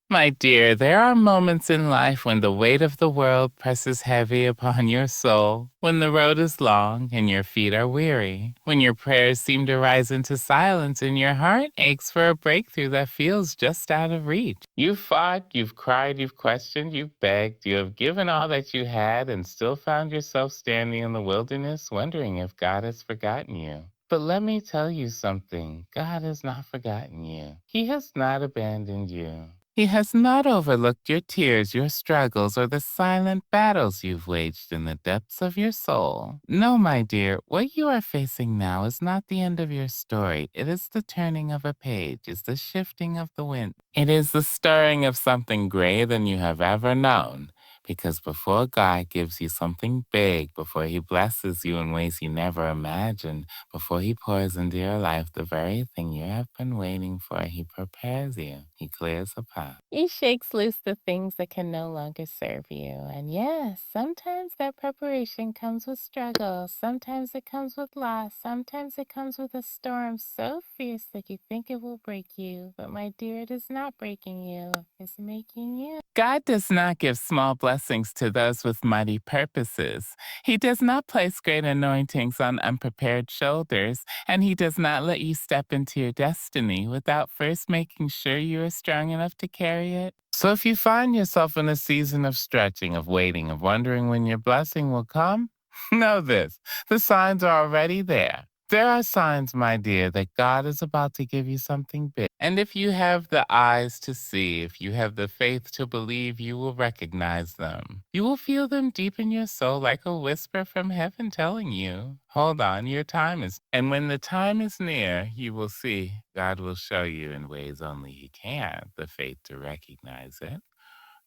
My dear, there are moments in life when the weight of the world presses heavy upon your soul, when the road is long and your feet are weary, when your prayers seem to rise into silence and your heart aches for a breakthrough that feels just out of reach. You've fought, you've cried, you've questioned, you've begged, you have given all that you had and still found yourself standing in the wilderness wondering if God has forgotten you. But let me tell you something. God has not forgotten you. He has not abandoned you. He has not overlooked your tears, your struggles, or the silent battles you've waged in the depths of your soul. No, my dear, what you are facing now is not the end of your story. It is the turning of a page, it's the shifting of the wind. It is the stirring of something greater than you have ever known. Because before God gives you something big, before He blesses you in ways you never imagined, before He pours into your life the very thing you have been waiting for, He prepares you. He clears a path. He shakes loose the things that can no longer serve you. And yes, sometimes that preparation comes with struggle. Sometimes it comes with loss. Sometimes it comes with a storm so fierce that you think it will break you. But my dear, it is not breaking you. It's making you. God does not give small blessings to those with mighty purposes. He does not place great anointings on unprepared shoulders, and He does not let you step into your destiny without first making sure you are strong enough to carry it. So if you find yourself in a season of stretching, of waiting, of wondering when your blessing will come, know this: the signs are already there. There are signs, my dear, that God is about to give you something big. And if you have the eyes to see, if you have the faith to believe, you will recognize them. You will feel them deep in your soul like a whisper from heaven telling you, hold on, your time is. And when the time is near, you will see God will show you in ways only He can, the faith to recognize it.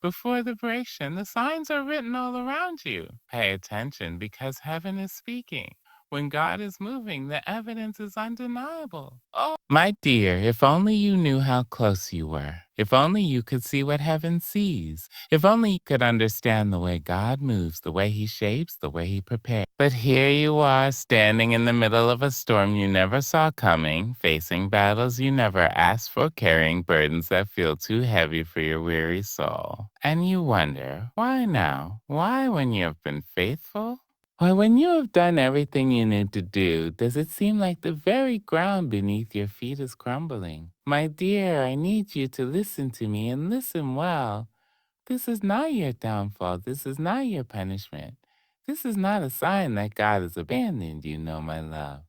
Before the breakdown, the signs are written all around you. Pay attention because heaven is speaking. When God is moving, the evidence is undeniable. Oh, my dear, if only you knew how close you were. If only you could see what heaven sees. If only you could understand the way God moves, the way He shapes, the way He prepares. But here you are, standing in the middle of a storm you never saw coming, facing battles you never asked for, carrying burdens that feel too heavy for your weary soul. And you wonder, why now? Why, when you have been faithful? Why, when you have done everything you need to do, does it seem like the very ground beneath your feet is crumbling? My dear, I need you to listen to me and listen well. This is not your downfall. This is not your punishment. This is not a sign that God has abandoned you, no, my love.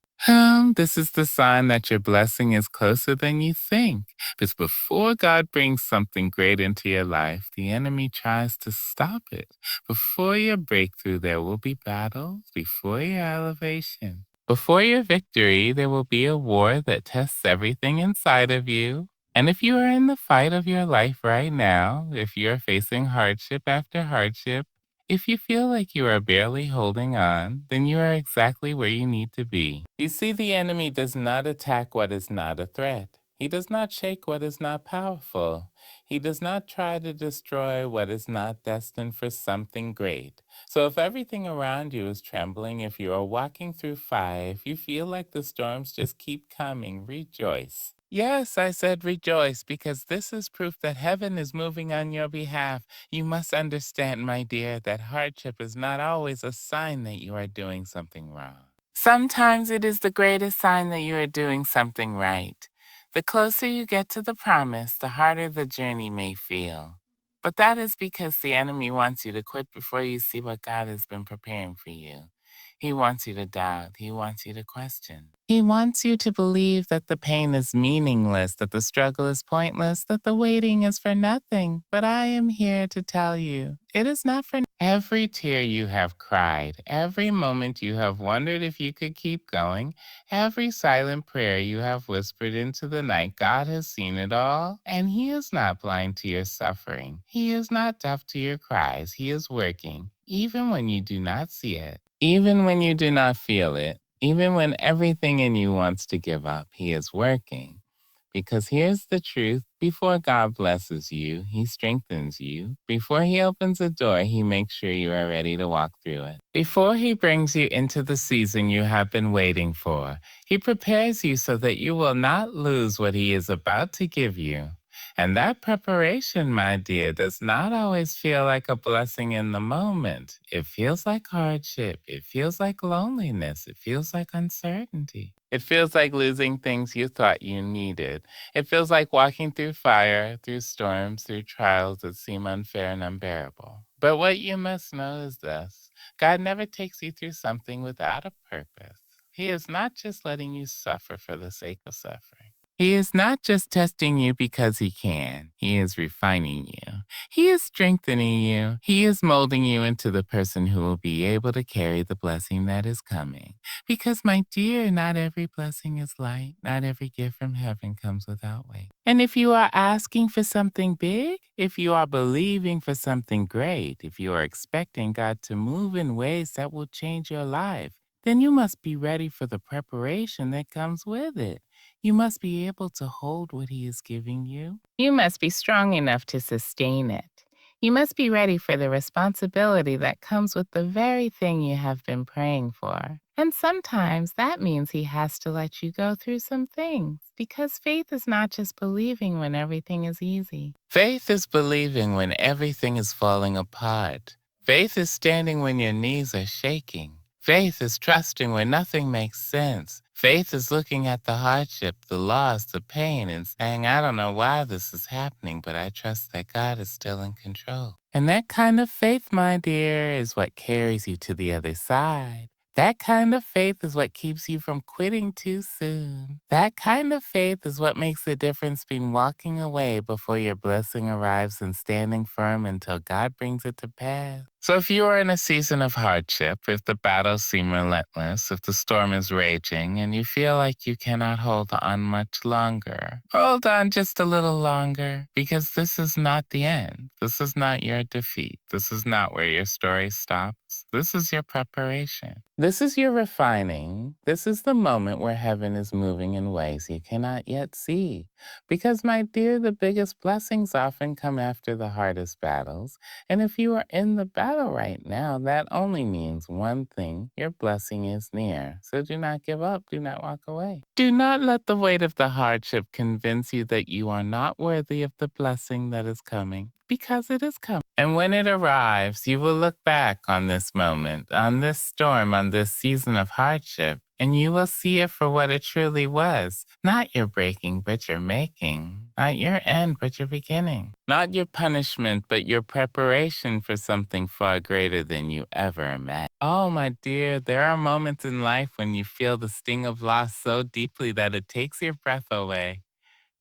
This is the sign that your blessing is closer than you think. Because before God brings something great into your life, the enemy tries to stop it. Before your breakthrough, there will be battles. Before your elevation, before your victory, there will be a war that tests everything inside of you. And if you are in the fight of your life right now, if you are facing hardship after hardship, if you feel like you are barely holding on, then you are exactly where you need to be. You see, the enemy does not attack what is not a threat. He does not shake what is not powerful. He does not try to destroy what is not destined for something great. So if everything around you is trembling, if you are walking through fire, if you feel like the storms just keep coming, rejoice. Yes, I said rejoice because this is proof that heaven is moving on your behalf. You must understand, my dear, that hardship is not always a sign that you are doing something wrong. Sometimes it is the greatest sign that you are doing something right. The closer you get to the promise, the harder the journey may feel. But that is because the enemy wants you to quit before you see what God has been preparing for you. He wants you to doubt. He wants you to question. He wants you to believe that the pain is meaningless, that the struggle is pointless, that the waiting is for nothing. But I am here to tell you, it is not for every tear you have cried, every moment you have wondered if you could keep going, every silent prayer you have whispered into the night. God has seen it all, and He is not blind to your suffering. He is not deaf to your cries. He is working, even when you do not see it. Even when you do not feel it, even when everything in you wants to give up, He is working. Because here's the truth: before God blesses you, He strengthens you. Before He opens a door, He makes sure you are ready to walk through it. Before He brings you into the season you have been waiting for, He prepares you so that you will not lose what He is about to give you. And that preparation, my dear, does not always feel like a blessing in the moment. It feels like hardship. It feels like loneliness. It feels like uncertainty. It feels like losing things you thought you needed. It feels like walking through fire, through storms, through trials that seem unfair and unbearable. But what you must know is this: God never takes you through something without a purpose. He is not just letting you suffer for the sake of suffering. He is not just testing you because he can. He is refining you. He is strengthening you. He is molding you into the person who will be able to carry the blessing that is coming. Because, my dear, not every blessing is light. Not every gift from heaven comes without weight. And if you are asking for something big, if you are believing for something great, if you are expecting God to move in ways that will change your life, then you must be ready for the preparation that comes with it. You must be able to hold what he is giving you. You must be strong enough to sustain it. You must be ready for the responsibility that comes with the very thing you have been praying for. And sometimes that means he has to let you go through some things, because faith is not just believing when everything is easy. Faith is believing when everything is falling apart. Faith is standing when your knees are shaking. Faith is trusting when nothing makes sense. Faith is looking at the hardship, the loss, the pain, and saying, I don't know why this is happening, but I trust that God is still in control. And that kind of faith, my dear, is what carries you to the other side. That kind of faith is what keeps you from quitting too soon. That kind of faith is what makes the difference between walking away before your blessing arrives and standing firm until God brings it to pass. So if you are in a season of hardship, if the battles seem relentless, if the storm is raging and you feel like you cannot hold on much longer, hold on just a little longer, because this is not the end. This is not your defeat. This is not where your story stops. This is your preparation. This is your refining. This is the moment where heaven is moving in ways you cannot yet see. Because, my dear, the biggest blessings often come after the hardest battles. And if you are in the battle right now, that only means one thing: your blessing is near. So do not give up. Do not walk away. Do not let the weight of the hardship convince you that you are not worthy of the blessing that is coming, because it is coming. And when it arrives, you will look back on this moment, on this storm, on this season of hardship, and you will see it for what it truly was. Not your breaking, but your making. Not your end, but your beginning. Not your punishment, but your preparation for something far greater than you ever imagined. Oh, my dear, there are moments in life when you feel the sting of loss so deeply that it takes your breath away.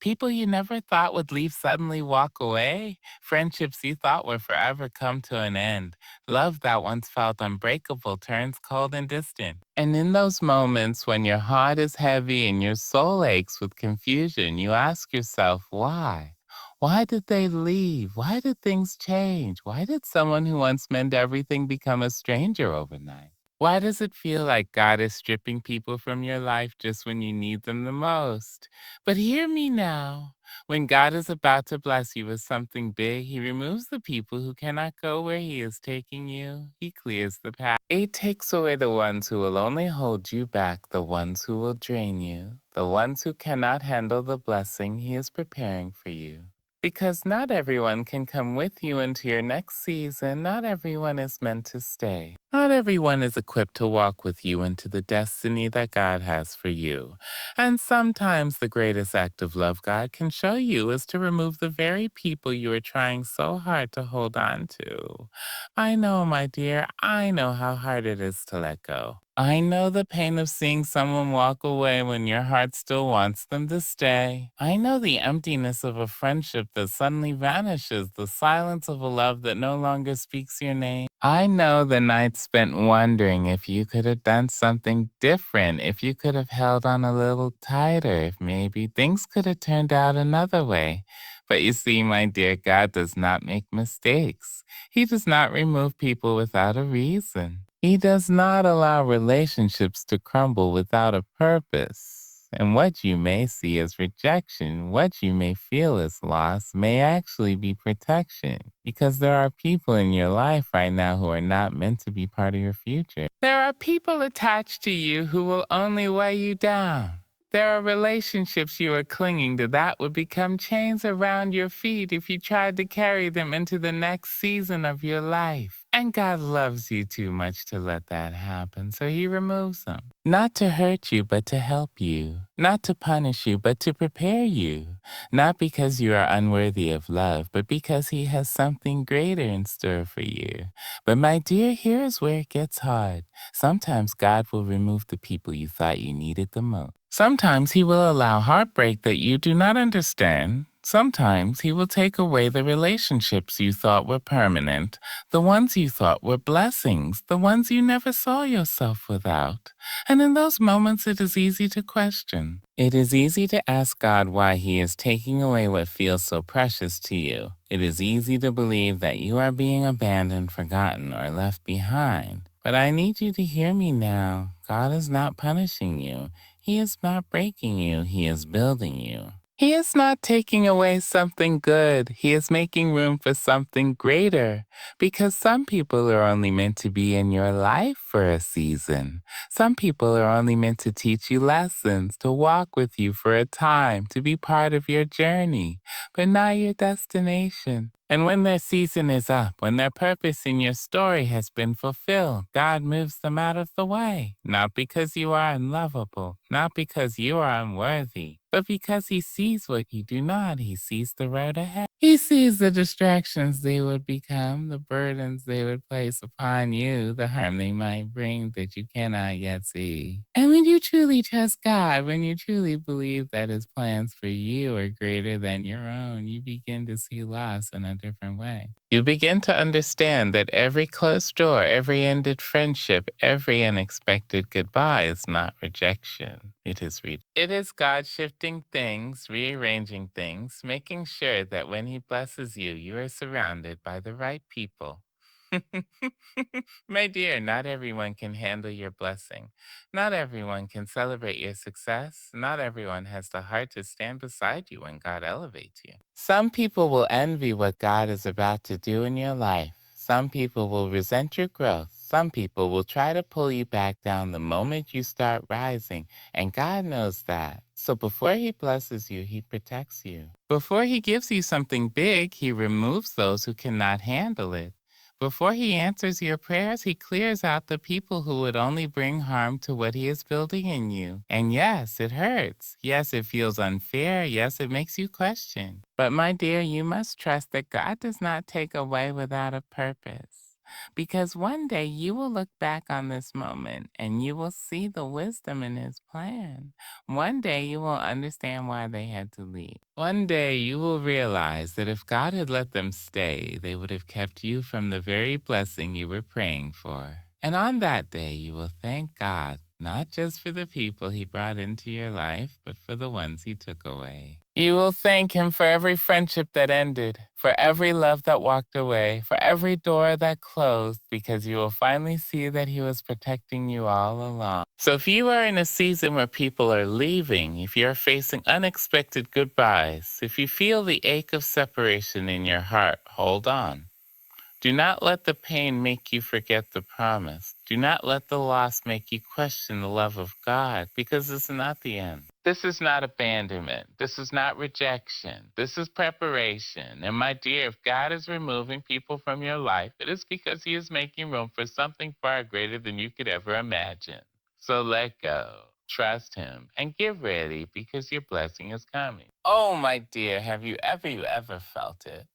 People you never thought would leave suddenly walk away. Friendships you thought would forever come to an end. Love that once felt unbreakable turns cold and distant. And in those moments when your heart is heavy and your soul aches with confusion, you ask yourself, why? Why did they leave? Why did things change? Why did someone who once meant everything become a stranger overnight? Why does it feel like God is stripping people from your life just when you need them the most? But hear me now. When God is about to bless you with something big, he removes the people who cannot go where he is taking you. He clears the path. He takes away the ones who will only hold you back, the ones who will drain you, the ones who cannot handle the blessing he is preparing for you. Because not everyone can come with you into your next season. Not everyone is meant to stay. Not everyone is equipped to walk with you into the destiny that God has for you. And sometimes the greatest act of love God can show you is to remove the very people you are trying so hard to hold on to. I know, my dear, I know how hard it is to let go. I know the pain of seeing someone walk away when your heart still wants them to stay. I know the emptiness of a friendship that suddenly vanishes, the silence of a love that no longer speaks your name. I know the nights spent wondering if you could have done something different, if you could have held on a little tighter, if maybe things could have turned out another way. But you see, my dear, God does not make mistakes. He does not remove people without a reason. He does not allow relationships to crumble without a purpose. And what you may see as rejection, what you may feel as loss, may actually be protection. Because there are people in your life right now who are not meant to be part of your future. There are people attached to you who will only weigh you down. There are relationships you are clinging to that would become chains around your feet if you tried to carry them into the next season of your life. And God loves you too much to let that happen, so He removes them. Not to hurt you, but to help you. Not to punish you, but to prepare you. Not because you are unworthy of love, but because He has something greater in store for you. But my dear, here's where it gets hard. Sometimes God will remove the people you thought you needed the most. Sometimes He will allow heartbreak that you do not understand. Sometimes He will take away the relationships you thought were permanent, the ones you thought were blessings, the ones you never saw yourself without. And in those moments, it is easy to question. It is easy to ask God why He is taking away what feels so precious to you. It is easy to believe that you are being abandoned, forgotten, or left behind. But I need you to hear me now. God is not punishing you. He is not breaking you. He is building you. He is not taking away something good. He is making room for something greater. Because some people are only meant to be in your life for a season. Some people are only meant to teach you lessons, to walk with you for a time, to be part of your journey, but not your destination. And when their season is up, when their purpose in your story has been fulfilled, God moves them out of the way. Not because you are unlovable, not because you are unworthy, but because He sees what you do not. He sees the road ahead. He sees the distractions they would become, the burdens they would place upon you, the harm they might bring that you cannot yet see. And when you truly trust God, when you truly believe that His plans for you are greater than your own, you begin to see loss in a different way. You begin to understand that every closed door, every ended friendship, every unexpected goodbye is not rejection. It is God shifting things, rearranging things, making sure that when He blesses you, you are surrounded by the right people. My dear, not everyone can handle your blessing. Not everyone can celebrate your success. Not everyone has the heart to stand beside you when God elevates you. Some people will envy what God is about to do in your life. Some people will resent your growth. Some people will try to pull you back down the moment you start rising, and God knows that. So before He blesses you, He protects you. Before He gives you something big, He removes those who cannot handle it. Before He answers your prayers, He clears out the people who would only bring harm to what He is building in you. And yes, it hurts. Yes, it feels unfair. Yes, it makes you question. But my dear, you must trust that God does not take away without a purpose. Because one day you will look back on this moment and you will see the wisdom in His plan. One day you will understand why they had to leave. One day you will realize that if God had let them stay, they would have kept you from the very blessing you were praying for. And on that day, you will thank God, not just for the people He brought into your life, but for the ones He took away. You will thank Him for every friendship that ended, for every love that walked away, for every door that closed, because you will finally see that He was protecting you all along. So if you are in a season where people are leaving, if you're facing unexpected goodbyes, if you feel the ache of separation in your heart, hold on. Do not let the pain make you forget the promise. Do not let the loss make you question the love of God, because it's not the end. This is not abandonment. This is not rejection. This is preparation. And my dear, if God is removing people from your life, it is because He is making room for something far greater than you could ever imagine. So let go, trust Him, and get ready because your blessing is coming. Oh, my dear, have you ever felt it?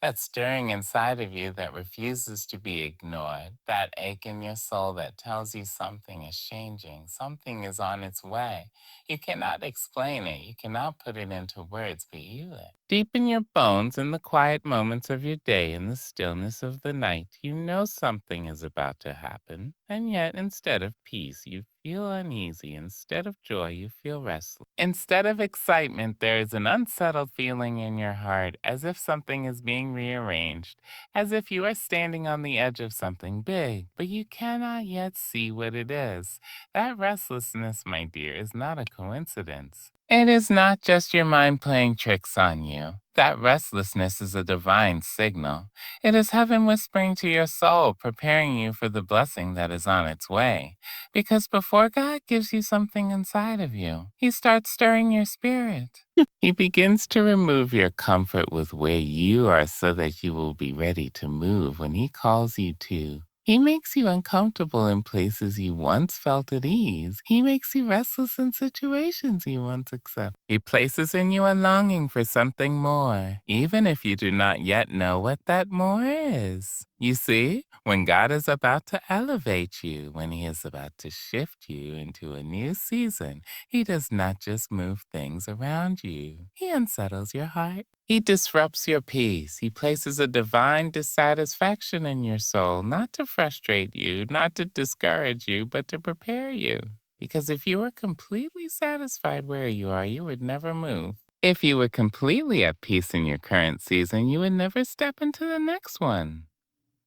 That stirring inside of you that refuses to be ignored, that ache in your soul that tells you something is changing, something is on its way. You cannot explain it, you cannot put it into words, but you it. Deep in your bones, in the quiet moments of your day, in the stillness of the night, you know something is about to happen. And yet, instead of peace, you feel uneasy. Instead of joy, you feel restless. Instead of excitement, there is an unsettled feeling in your heart, as if something is being rearranged, as if you are standing on the edge of something big, but you cannot yet see what it is. That restlessness, my dear, is not a coincidence. It is not just your mind playing tricks on you. That restlessness is a divine signal. It is heaven whispering to your soul, preparing you for the blessing that is on its way. Because before God gives you something inside of you, He starts stirring your spirit. He begins to remove your comfort with where you are so that you will be ready to move when He calls you to. He makes you uncomfortable in places you once felt at ease. He makes you restless in situations you once accepted. He places in you a longing for something more, even if you do not yet know what that more is. You see, when God is about to elevate you, when He is about to shift you into a new season, He does not just move things around you. He unsettles your heart. He disrupts your peace. He places a divine dissatisfaction in your soul, not to frustrate you, not to discourage you, but to prepare you. Because if you were completely satisfied where you are, you would never move. If you were completely at peace in your current season, you would never step into the next one.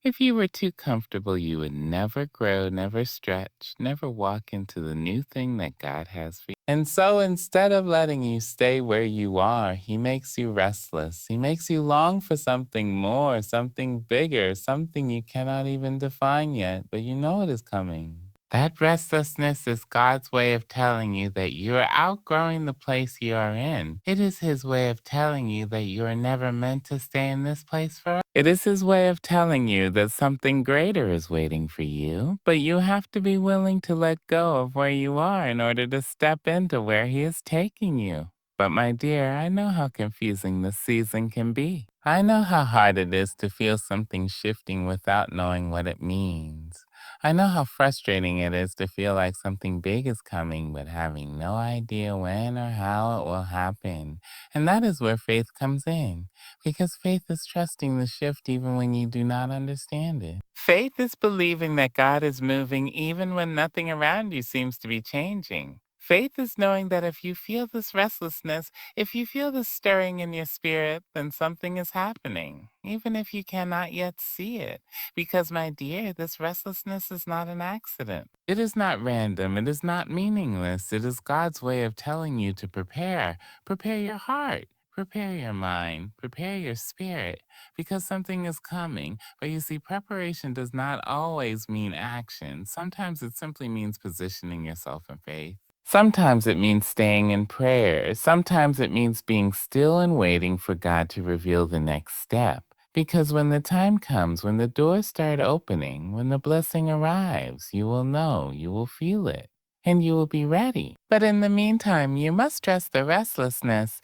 If you were too comfortable, you would never grow, never stretch, never walk into the new thing that God has for you. And so instead of letting you stay where you are, He makes you restless. He makes you long for something more, something bigger, something you cannot even define yet, but you know it is coming. That restlessness is God's way of telling you that you are outgrowing the place you are in. It is His way of telling you that you are never meant to stay in this place forever. It is His way of telling you that something greater is waiting for you, but you have to be willing to let go of where you are in order to step into where He is taking you. But my dear, I know how confusing this season can be. I know how hard it is to feel something shifting without knowing what it means. I know how frustrating it is to feel like something big is coming, but having no idea when or how it will happen. And that is where faith comes in, because faith is trusting the shift even when you do not understand it. Faith is believing that God is moving even when nothing around you seems to be changing. Faith is knowing that if you feel this restlessness, if you feel this stirring in your spirit, then something is happening, even if you cannot yet see it. Because, my dear, this restlessness is not an accident. It is not random. It is not meaningless. It is God's way of telling you to prepare. Prepare your heart. Prepare your mind. Prepare your spirit. Because something is coming. But you see, preparation does not always mean action. Sometimes it simply means positioning yourself in faith. Sometimes it means staying in prayer. Sometimes it means being still and waiting for God to reveal the next step. Because when the time comes, when the doors start opening, when the blessing arrives, you will know, you will feel it, and you will be ready. But in the meantime, you must trust the restlessness.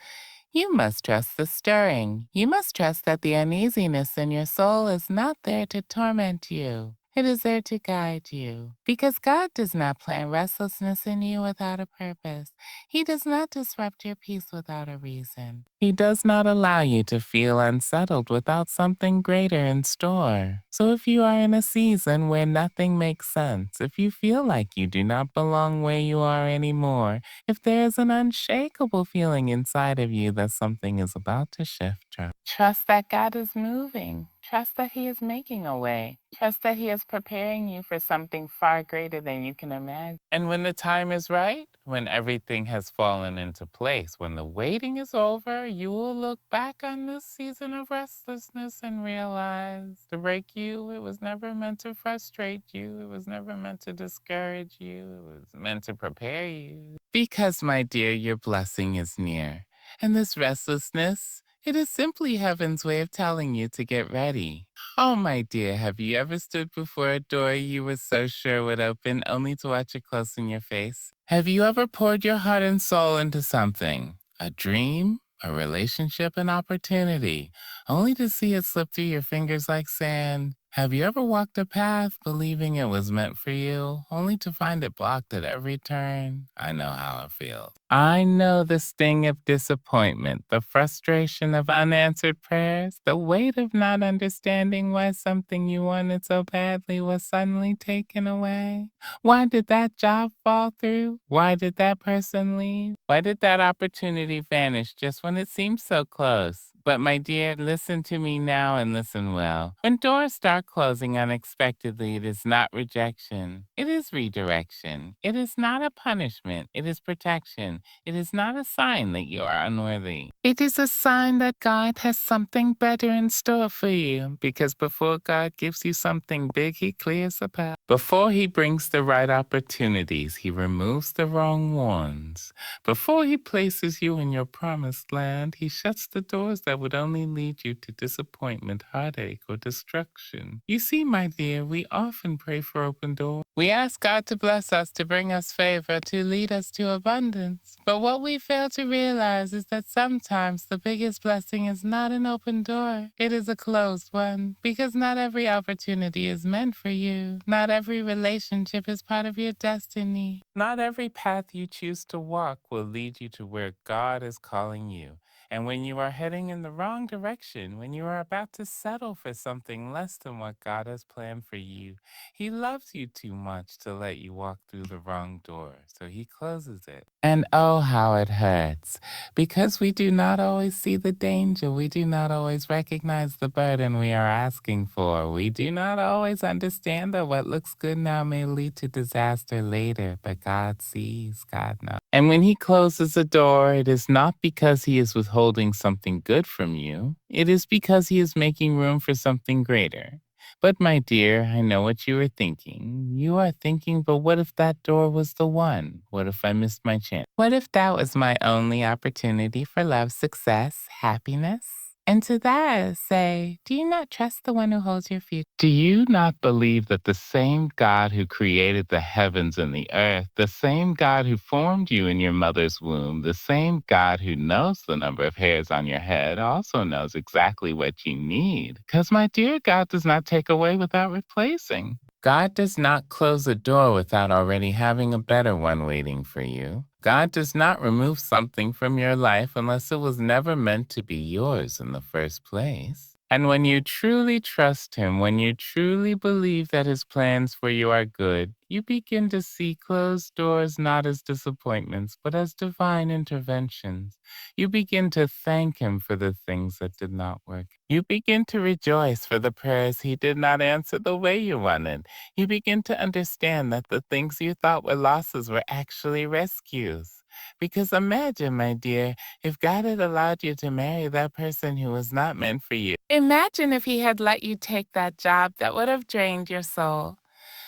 You must trust the stirring. You must trust that the uneasiness in your soul is not there to torment you. It is there to guide you. Because God does not plant restlessness in you without a purpose. He does not disrupt your peace without a reason. He does not allow you to feel unsettled without something greater in store. So if you are in a season where nothing makes sense, if you feel like you do not belong where you are anymore, if there is an unshakable feeling inside of you that something is about to shift, trust that God is moving. Trust that He is making a way. Trust that He is preparing you for something far greater than you can imagine. And when the time is right, when everything has fallen into place, when the waiting is over, you will look back on this season of restlessness and realize to break you, it was never meant to frustrate you. It was never meant to discourage you. It was meant to prepare you. Because, my dear, your blessing is near. And this restlessness, it is simply heaven's way of telling you to get ready. Oh, my dear, have you ever stood before a door you were so sure would open only to watch it close in your face? Have you ever poured your heart and soul into something? A dream? A relationship? An opportunity? Only to see it slip through your fingers like sand? Have you ever walked a path believing it was meant for you, only to find it blocked at every turn? I know how it feels. I know the sting of disappointment, the frustration of unanswered prayers, the weight of not understanding why something you wanted so badly was suddenly taken away. Why did that job fall through? Why did that person leave? Why did that opportunity vanish just when it seemed so close? But my dear, listen to me now and listen well. When doors start closing unexpectedly, it is not rejection. It is redirection. It is not a punishment. It is protection. It is not a sign that you are unworthy. It is a sign that God has something better in store for you. Because before God gives you something big, He clears the path. Before He brings the right opportunities, He removes the wrong ones. Before He places you in your promised land, He shuts the doors that would only lead you to disappointment, heartache, or destruction. You see, my dear, we often pray for open doors. We ask God to bless us, to bring us favor, to lead us to abundance. But what we fail to realize is that sometimes the biggest blessing is not an open door. It is a closed one, because not every opportunity is meant for you. Not every relationship is part of your destiny. Not every path you choose to walk will lead you to where God is calling you. And when you are heading in the wrong direction, when you are about to settle for something less than what God has planned for you, He loves you too much to let you walk through the wrong door, so He closes it. And oh, how it hurts. Because we do not always see the danger, we do not always recognize the burden we are asking for. We do not always understand that what looks good now may lead to disaster later, but God sees, God knows. And when He closes a door, it is not because He is withholding something good from you. It is because He is making room for something greater. But my dear, I know what you are thinking. You are thinking, but what if that door was the one? What if I missed my chance? What if that was my only opportunity for love, success, happiness? And to that, I say, do you not trust the one who holds your future? Do you not believe that the same God who created the heavens and the earth, the same God who formed you in your mother's womb, the same God who knows the number of hairs on your head, also knows exactly what you need? Because, my dear, God does not take away without replacing. God does not close a door without already having a better one waiting for you. God does not remove something from your life unless it was never meant to be yours in the first place. And when you truly trust Him, when you truly believe that His plans for you are good, you begin to see closed doors not as disappointments, but as divine interventions. You begin to thank Him for the things that did not work. You begin to rejoice for the prayers He did not answer the way you wanted. You begin to understand that the things you thought were losses were actually rescues. Because imagine, my dear, if God had allowed you to marry that person who was not meant for you. Imagine if He had let you take that job that would have drained your soul.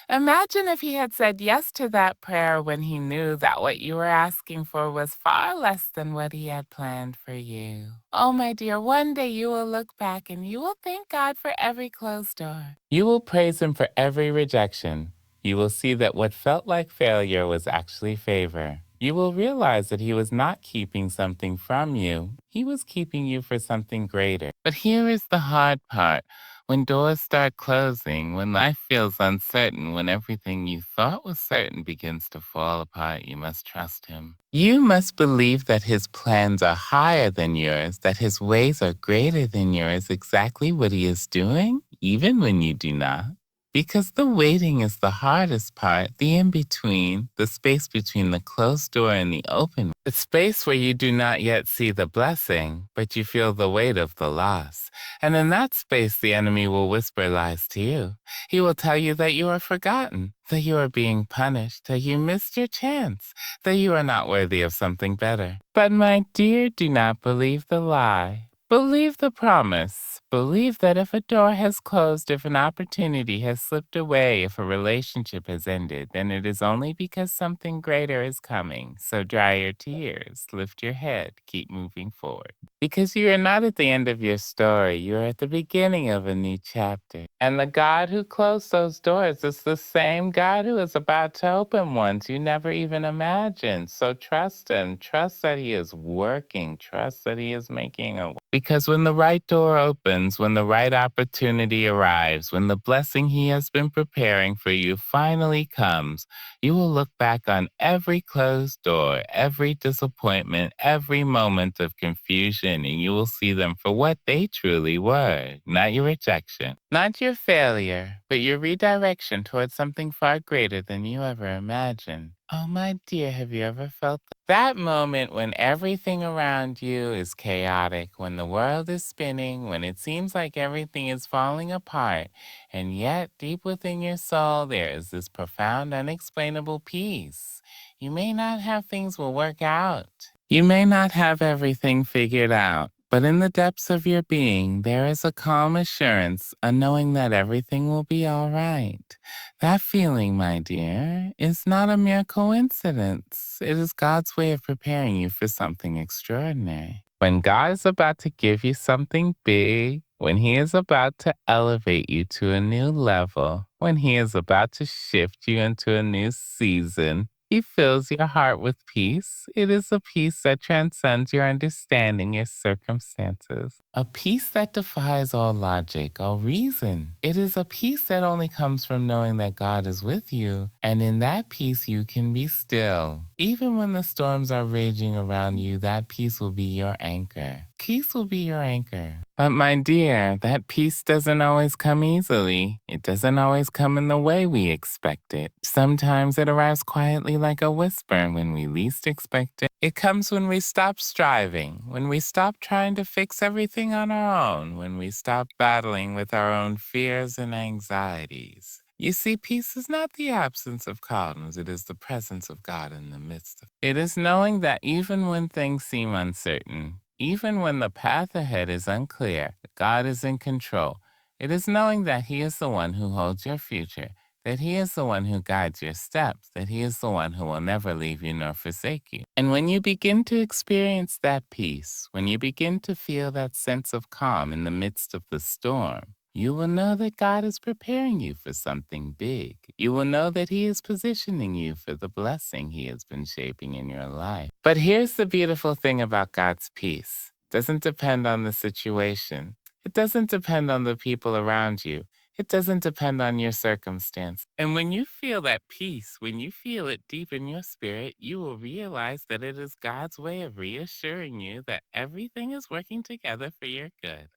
Imagine if He had said yes to that prayer when He knew that what you were asking for was far less than what He had planned for you. Oh, my dear, one day you will look back and you will thank God for every closed door. You will praise Him for every rejection. You will see that what felt like failure was actually favor. You will realize that He was not keeping something from you. He was keeping you for something greater. But here is the hard part. When doors start closing, when life feels uncertain, when everything you thought was certain begins to fall apart, you must trust Him. You must believe that His plans are higher than yours, that His ways are greater than yours, exactly what He is doing, even when you do not. Because the waiting is the hardest part, the in-between, the space between the closed door and the open, the space where you do not yet see the blessing, but you feel the weight of the loss. And in that space, the enemy will whisper lies to you. He will tell you that you are forgotten, that you are being punished, that you missed your chance, that you are not worthy of something better. But my dear, do not believe the lie. Believe the promise. Believe that if a door has closed, if an opportunity has slipped away, if a relationship has ended, then it is only because something greater is coming. So dry your tears, lift your head, keep moving forward. Because you are not at the end of your story, you are at the beginning of a new chapter. And the God who closed those doors is the same God who is about to open ones you never even imagined. So trust Him. Trust that He is working. Trust that He is making a way. Because when the right door opens, when the right opportunity arrives, when the blessing He has been preparing for you finally comes, you will look back on every closed door, every disappointment, every moment of confusion, and you will see them for what they truly were. Not your rejection, not your failure, but your redirection towards something far greater than you ever imagined. Oh, my dear, have you ever felt that moment when everything around you is chaotic, when the world is spinning, when it seems like everything is falling apart, and yet deep within your soul there is this profound, unexplainable peace? You may not have things will work out. You may not have everything figured out, but in the depths of your being, there is a calm assurance, a knowing that everything will be all right. That feeling, my dear, is not a mere coincidence. It is God's way of preparing you for something extraordinary. When God is about to give you something big, when He is about to elevate you to a new level, when He is about to shift you into a new season, He fills your heart with peace. It is a peace that transcends your understanding, your circumstances. A peace that defies all logic, all reason. It is a peace that only comes from knowing that God is with you, and in that peace you can be still. Even when the storms are raging around you, that peace will be your anchor. Peace will be your anchor. But my dear, that peace doesn't always come easily. It doesn't always come in the way we expect it. Sometimes it arrives quietly like a whisper when we least expect it. It comes when we stop striving, when we stop trying to fix everything on our own, when we stop battling with our own fears and anxieties. You see, peace is not the absence of problems, it is the presence of God in the midst of it. It is knowing that even when things seem uncertain, even when the path ahead is unclear, God is in control. It is knowing that He is the one who holds your future, that He is the one who guides your steps, that He is the one who will never leave you nor forsake you. And when you begin to experience that peace, when you begin to feel that sense of calm in the midst of the storm, you will know that God is preparing you for something big. You will know that He is positioning you for the blessing He has been shaping in your life. But here's the beautiful thing about God's peace. It doesn't depend on the situation. It doesn't depend on the people around you. It doesn't depend on your circumstance. And when you feel that peace, when you feel it deep in your spirit, you will realize that it is God's way of reassuring you that everything is working together for your good.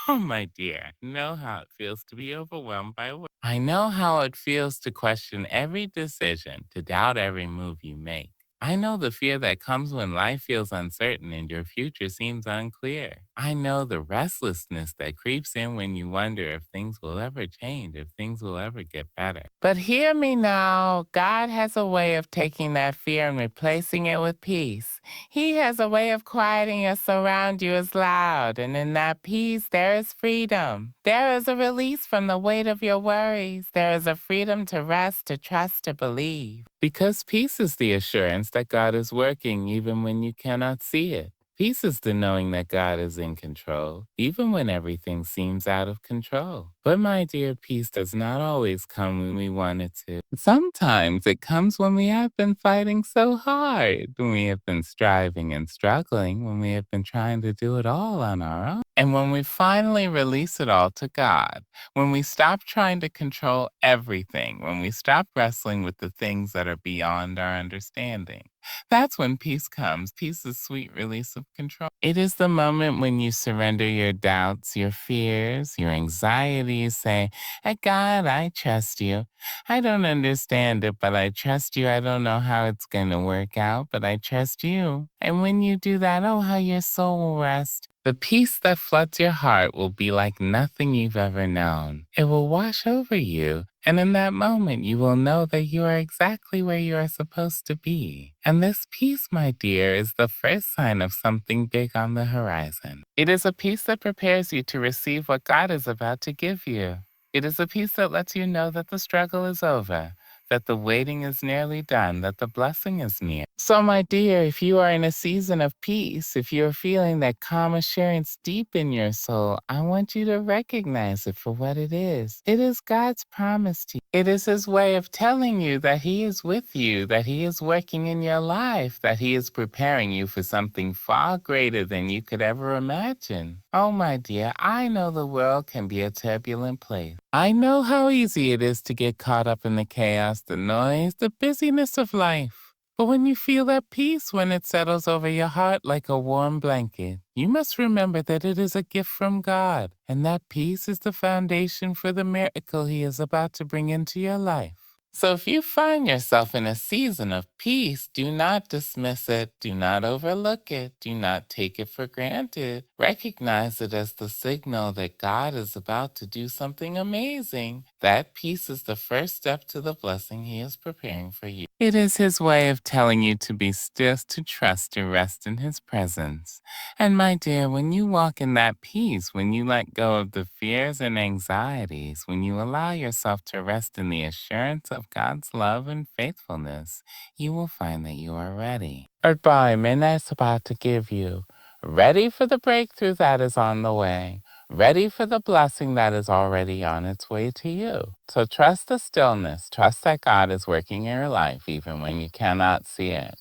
Oh, my dear, I know how it feels to be overwhelmed by work. I know how it feels to question every decision, to doubt every move you make. I know the fear that comes when life feels uncertain and your future seems unclear. I know the restlessness that creeps in when you wonder if things will ever change, if things will ever get better. But hear me now, God has a way of taking that fear and replacing it with peace. He has a way of quieting us around you as loud, and in that peace there is freedom. There is a release from the weight of your worries. There is a freedom to rest, to trust, to believe. Because peace is the assurance that God is working even when you cannot see it. Peace is the knowing that God is in control, even when everything seems out of control. But my dear, peace does not always come when we want it to. Sometimes it comes when we have been fighting so hard, when we have been striving and struggling, when we have been trying to do it all on our own. And when we finally release it all to God, when we stop trying to control everything, when we stop wrestling with the things that are beyond our understanding. That's when peace comes. Peace is sweet release of control. It is the moment when you surrender your doubts, your fears, your anxieties, say, God, I trust you. I don't understand it, but I trust you. I don't know how it's going to work out, but I trust you. And when you do that, oh, how your soul will rest. The peace that floods your heart will be like nothing you've ever known. It will wash over you. And in that moment, you will know that you are exactly where you are supposed to be. And this peace, my dear, is the first sign of something big on the horizon. It is a peace that prepares you to receive what God is about to give you. It is a peace that lets you know that the struggle is over, that the waiting is nearly done, that the blessing is near. So, my dear, if you are in a season of peace, if you're feeling that calm assurance deep in your soul, I want you to recognize it for what it is. It is God's promise to you. It is His way of telling you that He is with you, that He is working in your life, that He is preparing you for something far greater than you could ever imagine. Oh, my dear, I know the world can be a turbulent place. I know how easy it is to get caught up in the chaos, the noise, the busyness of life. But when you feel that peace, when it settles over your heart like a warm blanket, you must remember that it is a gift from God, and that peace is the foundation for the miracle He is about to bring into your life. So if you find yourself in a season of peace, do not dismiss it. Do not overlook it. Do not take it for granted. Recognize it as the signal that God is about to do something amazing. That peace is the first step to the blessing He is preparing for you. It is His way of telling you to be still, to trust, to rest in His presence. And my dear, when you walk in that peace, when you let go of the fears and anxieties, when you allow yourself to rest in the assurance of God's love and faithfulness, you will find that you are ready. Advice is about to give you. Ready for the breakthrough that is on the way. Ready for the blessing that is already on its way to you. So trust the stillness. Trust that God is working in your life even when you cannot see it.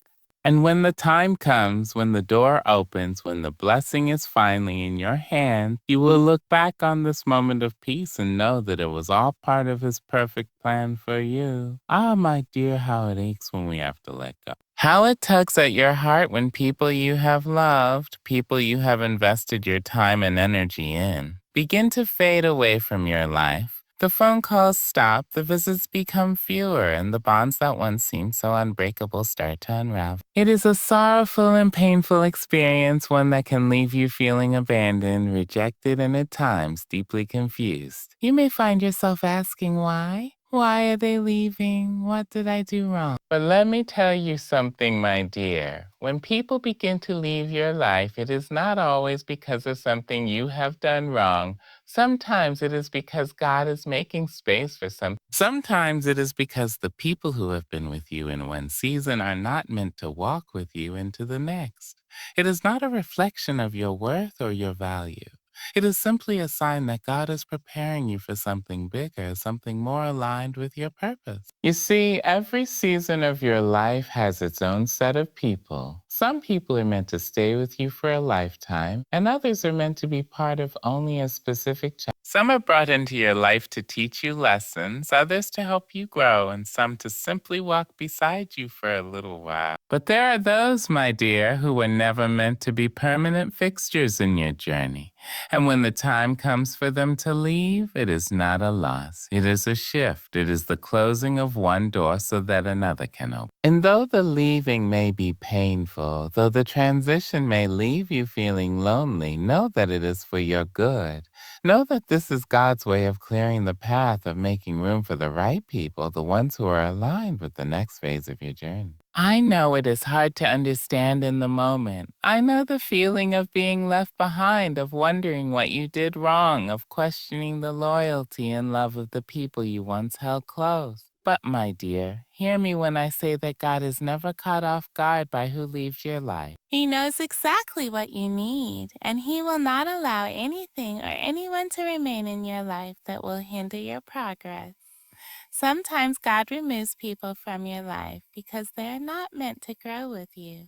And when the time comes, when the door opens, when the blessing is finally in your hand, you will look back on this moment of peace and know that it was all part of His perfect plan for you. Ah, my dear, how it aches when we have to let go. How it tugs at your heart when people you have loved, people you have invested your time and energy in, begin to fade away from your life. The phone calls stop, the visits become fewer, and the bonds that once seemed so unbreakable start to unravel. It is a sorrowful and painful experience, one that can leave you feeling abandoned, rejected, and at times deeply confused. You may find yourself asking why. Why are they leaving? What did I do wrong? But let me tell you something, my dear. When people begin to leave your life, it is not always because of something you have done wrong. Sometimes it is because God is making space for some. Sometimes it is because the people who have been with you in one season are not meant to walk with you into the next. It is not a reflection of your worth or your value. It is simply a sign that God is preparing you for something bigger, something more aligned with your purpose. You see, every season of your life has its own set of people. Some people are meant to stay with you for a lifetime, and others are meant to be part of only a specific chapter. Some are brought into your life to teach you lessons, others to help you grow, and some to simply walk beside you for a little while. But there are those, my dear, who were never meant to be permanent fixtures in your journey. And when the time comes for them to leave, it is not a loss. It is a shift. It is the closing of one door so that another can open. And though the leaving may be painful, though the transition may leave you feeling lonely, know that it is for your good. Know that this is God's way of clearing the path, of making room for the right people, the ones who are aligned with the next phase of your journey. I know it is hard to understand in the moment. I know the feeling of being left behind, of wondering what you did wrong, of questioning the loyalty and love of the people you once held close. But, my dear, hear me when I say that God is never caught off guard by who leaves your life. He knows exactly what you need, and He will not allow anything or anyone to remain in your life that will hinder your progress. Sometimes God removes people from your life because they are not meant to grow with you.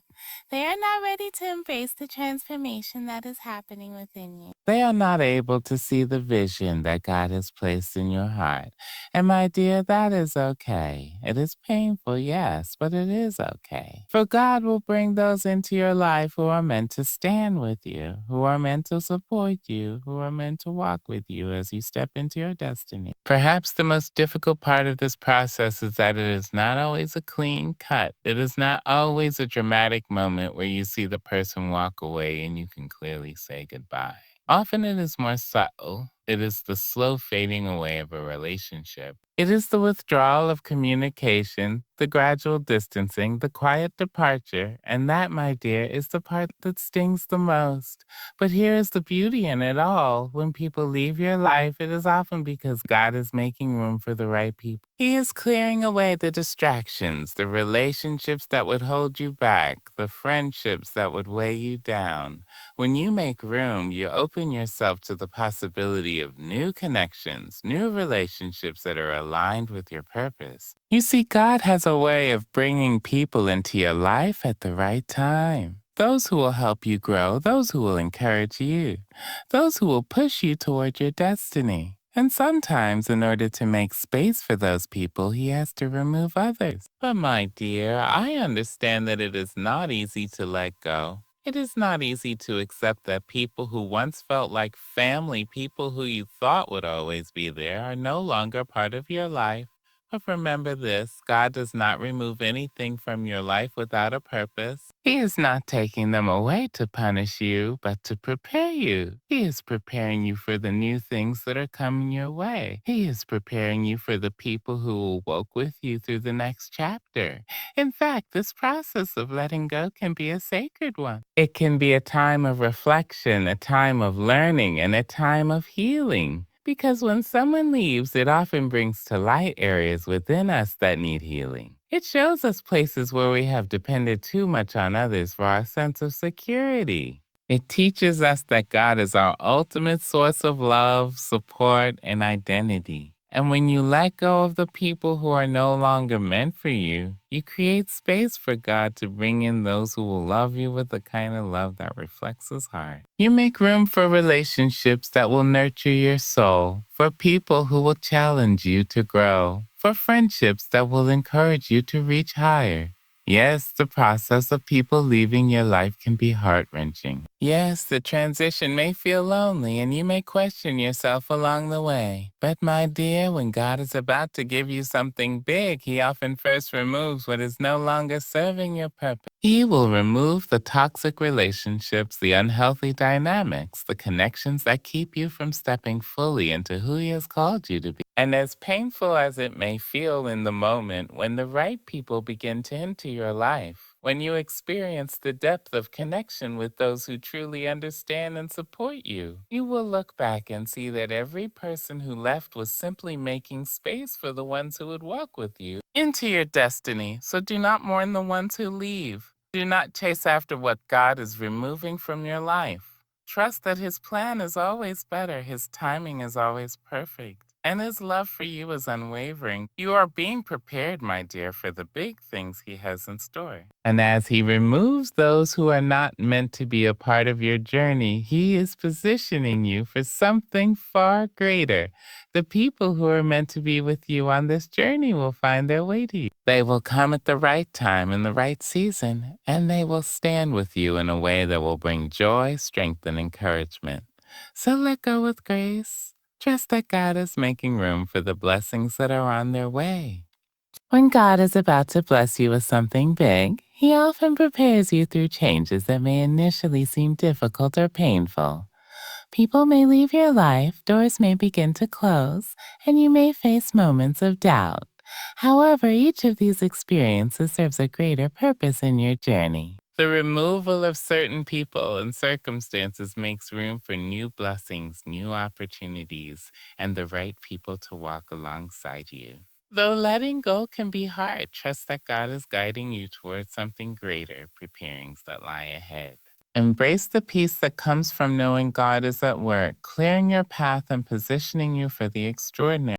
They are not ready to embrace the transformation that is happening within you. They are not able to see the vision that God has placed in your heart. And my dear, that is okay. It is painful, yes, but it is okay. For God will bring those into your life who are meant to stand with you, who are meant to support you, who are meant to walk with you as you step into your destiny. Perhaps the most difficult part of this process is that it is not always a clean cut. It is not always a dramatic moment where you see the person walk away and you can clearly say goodbye. Often it is more subtle. It is the slow fading away of a relationship. It is the withdrawal of communication, the gradual distancing, the quiet departure, and that, my dear, is the part that stings the most. But here is the beauty in it all. When people leave your life, it is often because God is making room for the right people. He is clearing away the distractions, the relationships that would hold you back, the friendships that would weigh you down. When you make room, you open yourself to the possibility of new connections, new relationships that are aligned with your purpose. You see, God has a way of bringing people into your life at the right time. Those who will help you grow, those who will encourage you, those who will push you toward your destiny. And sometimes, in order to make space for those people, He has to remove others. But my dear, I understand that it is not easy to let go. It is not easy to accept that people who once felt like family, people who you thought would always be there, are no longer part of your life. But remember this, God does not remove anything from your life without a purpose. He is not taking them away to punish you, but to prepare you. He is preparing you for the new things that are coming your way. He is preparing you for the people who will walk with you through the next chapter. In fact, this process of letting go can be a sacred one. It can be a time of reflection, a time of learning, and a time of healing. Because when someone leaves, it often brings to light areas within us that need healing. It shows us places where we have depended too much on others for our sense of security. It teaches us that God is our ultimate source of love, support, and identity. And when you let go of the people who are no longer meant for you, you create space for God to bring in those who will love you with the kind of love that reflects His heart. You make room for relationships that will nurture your soul, for people who will challenge you to grow, for friendships that will encourage you to reach higher. Yes, the process of people leaving your life can be heart-wrenching. Yes, the transition may feel lonely and you may question yourself along the way. But my dear, when God is about to give you something big, He often first removes what is no longer serving your purpose. He will remove the toxic relationships, the unhealthy dynamics, the connections that keep you from stepping fully into who He has called you to be. And as painful as it may feel in the moment, when the right people begin to enter your life, when you experience the depth of connection with those who truly understand and support you, you will look back and see that every person who left was simply making space for the ones who would walk with you into your destiny. So do not mourn the ones who leave. Do not chase after what God is removing from your life. Trust that His plan is always better, His timing is always perfect, and His love for you is unwavering. You are being prepared, my dear, for the big things He has in store. And as He removes those who are not meant to be a part of your journey, He is positioning you for something far greater. The people who are meant to be with you on this journey will find their way to you. They will come at the right time in the right season, and they will stand with you in a way that will bring joy, strength, and encouragement. So let go with grace. Trust that God is making room for the blessings that are on their way. When God is about to bless you with something big, He often prepares you through changes that may initially seem difficult or painful. People may leave your life, doors may begin to close, and you may face moments of doubt. However, each of these experiences serves a greater purpose in your journey. The removal of certain people and circumstances makes room for new blessings, new opportunities, and the right people to walk alongside you. Though letting go can be hard, trust that God is guiding you towards something greater, preparings that lie ahead. Embrace the peace that comes from knowing God is at work, clearing your path and positioning you for the extraordinary.